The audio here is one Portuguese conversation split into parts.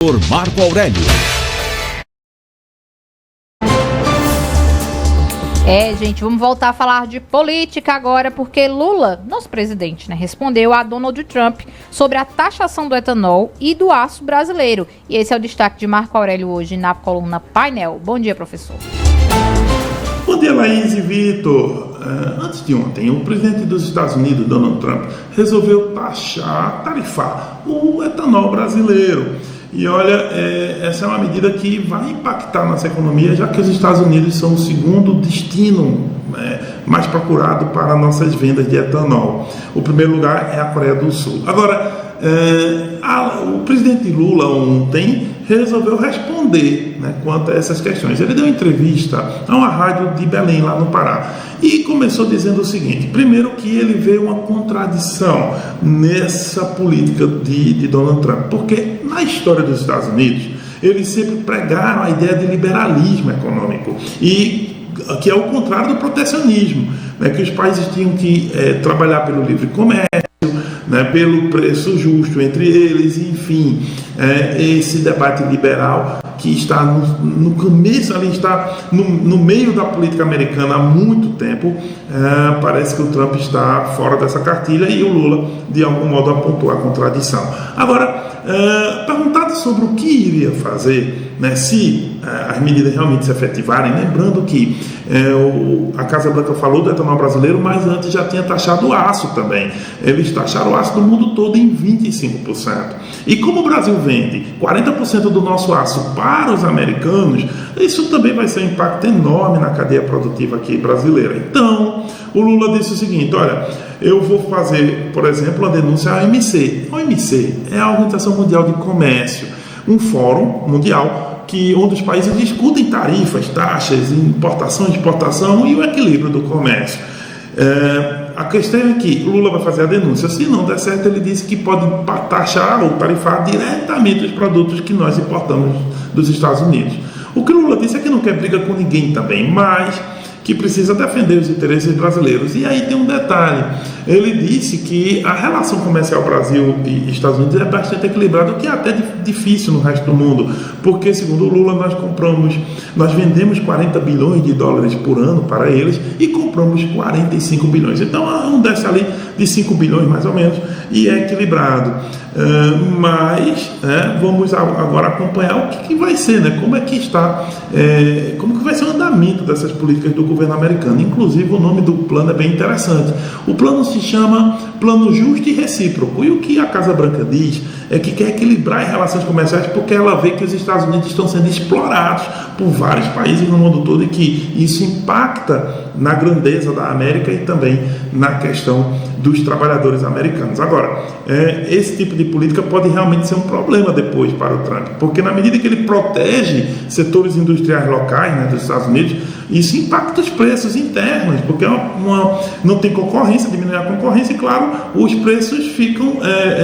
Marco Aurélio. Gente, vamos voltar a falar de política agora, porque Lula, nosso presidente, respondeu a Donald Trump sobre a taxação do etanol e do aço brasileiro. E esse é o destaque de Marco Aurélio hoje na coluna Painel. Bom dia, professor. Bom dia, Laís e Vitor. Antes de ontem, o presidente dos Estados Unidos, Donald Trump, resolveu tarifar o etanol brasileiro. E olha, essa é uma medida que vai impactar nossa economia, já que os Estados Unidos são o segundo destino mais procurado para nossas vendas de etanol. O primeiro lugar é a Coreia do Sul. Agora, o presidente Lula ontem resolveu responder quanto a essas questões. Ele deu entrevista a uma rádio de Belém, lá no Pará, e começou dizendo o seguinte: primeiro, que ele vê uma contradição nessa política de Donald Trump, porque na história dos Estados Unidos eles sempre pregaram a ideia de liberalismo econômico, e que é o contrário do protecionismo, que os países tinham que trabalhar pelo livre comércio, pelo preço justo entre eles, enfim, esse debate liberal que está no começo, ali está no meio da política americana há muito tempo. Parece que o Trump está fora dessa cartilha e o Lula, de algum modo, apontou a contradição. Agora, perguntado sobre o que iria fazer, se as medidas realmente se efetivarem, lembrando que a Casa Branca falou do etanol brasileiro, mas antes já tinha taxado o aço também. Eles taxaram o aço do mundo todo em 25%. E como o Brasil vende 40% do nosso aço para os americanos, isso também vai ser um impacto enorme na cadeia produtiva aqui brasileira. Então, o Lula disse o seguinte: olha, eu vou fazer, por exemplo, a denúncia à OMC. A OMC é a Organização Mundial de Comércio, um fórum mundial onde os países discutem tarifas, taxas, importação e exportação e o equilíbrio do comércio. A questão é que Lula vai fazer a denúncia. Se não der certo, ele disse que pode taxar ou tarifar diretamente os produtos que nós importamos dos Estados Unidos. O que Lula disse é que não quer briga com ninguém também, mas que precisa defender os interesses brasileiros. E aí tem um detalhe: ele disse que a relação comercial Brasil e Estados Unidos é bastante equilibrada, o que é até difícil no resto do mundo, porque, segundo o Lula, nós vendemos 40 bilhões de dólares por ano para eles e compramos 45 bilhões. Então, um déficit ali de 5 bilhões, mais ou menos, e é equilibrado. Mas vamos agora acompanhar o que vai ser, como é que está, como que vai ser o andamento dessas políticas do governo americano. Inclusive, o nome do plano é bem interessante. O plano se chama Plano Justo e Recíproco, e o que a Casa Branca diz é que quer equilibrar as relações comerciais, porque ela vê que os Estados Unidos estão sendo explorados por vários países no mundo todo, e que isso impacta na grandeza da América e também na questão dos trabalhadores americanos. Agora, esse tipo de política pode realmente ser um problema depois para o Trump, porque na medida que ele protege setores industriais locais, dos Estados Unidos, isso impacta os preços internos, porque não tem concorrência, diminui a concorrência e, claro, os preços ficam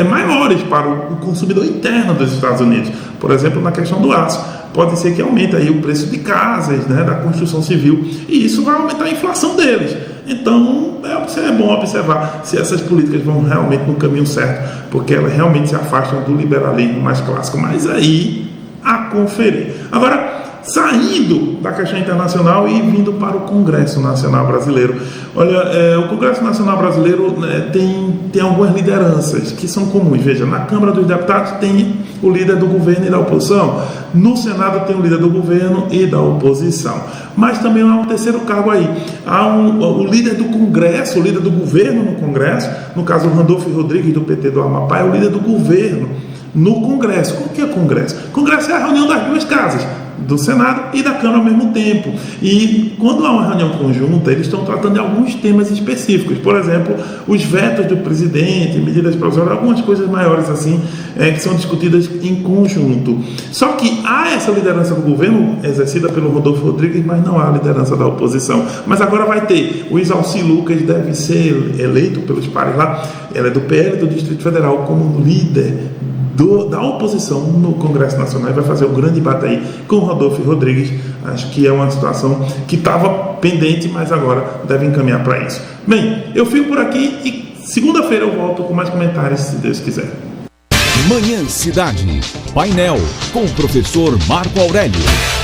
maiores para o consumidor interno dos Estados Unidos. Por exemplo, na questão do aço, pode ser que aumente aí o preço de casas, da construção civil, e isso vai aumentar a inflação deles. Então, é bom observar se essas políticas vão realmente no caminho certo, porque elas realmente se afastam do liberalismo mais clássico. Mas aí, a conferir. Agora, saindo da questão internacional e vindo para o Congresso Nacional Brasileiro. Olha, o Congresso Nacional Brasileiro tem algumas lideranças que são comuns. Veja, na Câmara dos Deputados tem o líder do governo e da oposição. No Senado tem o líder do governo e da oposição. Mas também há um terceiro cargo aí. Há o líder do Congresso, o líder do governo no Congresso. No caso, o Randolfo Rodrigues, do PT do Amapá, é o líder do governo no Congresso. O que é Congresso? Congresso é a reunião das duas casas, do Senado e da Câmara ao mesmo tempo. E quando há uma reunião conjunta, eles estão tratando de alguns temas específicos. Por exemplo, os vetos do presidente, medidas provisórias, algumas coisas maiores assim, que são discutidas em conjunto. Só que há essa liderança do governo exercida pelo Randolfo Rodrigues, mas não há a liderança da oposição. Mas agora vai ter. O Isalci Lucas deve ser eleito pelos pares lá. Ela é do PL do Distrito Federal como líder da oposição no Congresso Nacional, e vai fazer um grande debate aí com o Randolfo Rodrigues. Acho que é uma situação que estava pendente, mas agora deve encaminhar para isso. Bem, eu fico por aqui e segunda-feira eu volto com mais comentários, se Deus quiser. Manhã Cidade. Painel com o professor Marco Aurélio.